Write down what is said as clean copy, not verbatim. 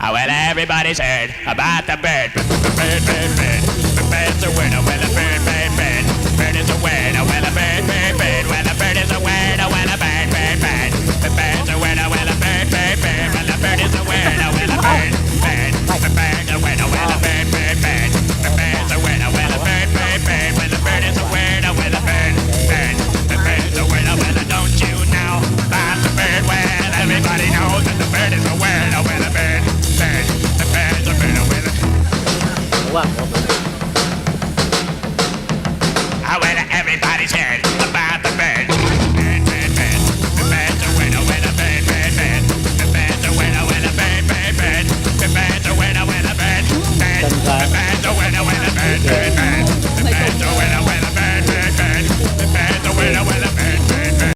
Well, everybody's heard about the bird. Bird, bird, bird. The bird's a word. Well, a bird, bird, bird. Bird is a word. Well, a bird, bird, bird. Well, a bird is a word. Well, a bird, bird, bird. The bird's a word. Well, a bird, bird, bird. Well, a bird is a word. Well, a bird, bird. The bird's a word. Well, a bird, bird, bird. The bird's a word. Well, a bird, bird, bird. Well, a bird is a word. Well, a bird, bird. The bird's a word. Well, don't you know about the bird? Well, everybody knows that the bird is a word. Well, a bird, bird. The bird's a word. Well, Wow.